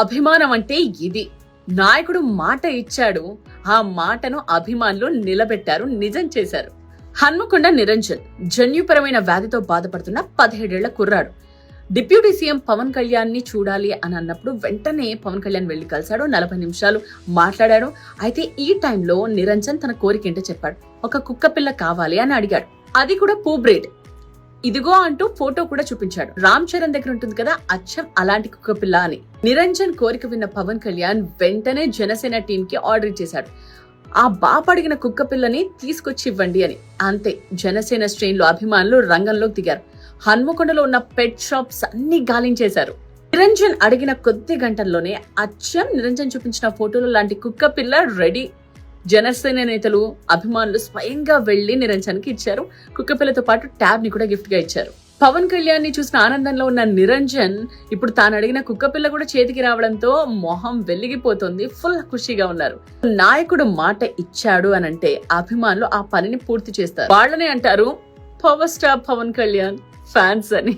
అభిమానం అంటే ఇది. నాయకుడు మాట ఇచ్చాడు, ఆ మాటను అభిమానులు నిలబెట్టారు, నిజం చేశారు. హన్మకొండ నిరంజన్ జన్యుపరమైన వ్యాధితో బాధపడుతున్న 17 ఏళ్ల కుర్రాడు. డిప్యూటీ సీఎం పవన్ కళ్యాణ్ ని చూడాలి అని అన్నప్పుడు వెంటనే పవన్ కళ్యాణ్ వెళ్లి కలిశాడు. 40 నిమిషాలు మాట్లాడాడు. అయితే ఈ టైంలో నిరంజన్ తన కోరిక ఏంటో చెప్పాడు. ఒక కుక్క పిల్ల కావాలి అని అడిగాడు. అది కూడా పూ బ్రీడ్. ఇదిగో అంటూ ఫోటో కూడా చూపించాడు. రామ్ చరణ్ దగ్గర ఉంటుంది కదా అచ్చం అలాంటి కుక్క పిల్ల అని. నిరంజన్ కోరిక విన్న పవన్ కళ్యాణ్ వెంటనే జనసేన టీం కి ఆర్డర్ ఇచ్చేశాడు. ఆ బాపడిగిన కుక్క పిల్లని తీసుకొచ్చి ఇవ్వండి అని. అంతే, జనసేన శ్రేణులు అభిమానులు రంగంలోకి దిగారు. హన్మకొండలో ఉన్న పెట్ షాప్స్ అన్ని గాలించేశారు. నిరంజన్ అడిగిన కొద్ది గంటల్లోనే అచ్చం నిరంజన్ చూపించిన ఫోటోలో లాంటి కుక్క పిల్ల రెడీ. జనసేన నేతలు అభిమానులు స్వయంగా వెళ్లి నిరంజన్ కి ఇచ్చారు. కుక్కపిల్లతో పాటు ట్యాబ్ ని కూడా గిఫ్ట్ గా ఇచ్చారు. పవన్ కళ్యాణ్ ని చూసిన ఆనందంలో ఉన్న నిరంజన్ ఇప్పుడు తాను అడిగిన కుక్కపిల్ల కూడా చేతికి రావడంతో మొహం వెలిగిపోతుంది. ఫుల్ ఖుషిగా ఉన్నారు. నాయకుడు మాట ఇచ్చాడు అనంటే అభిమానులు ఆ పనిని పూర్తి చేస్తారు. వాళ్ళనే అంటారు power star Pawan Kalyan fans అని.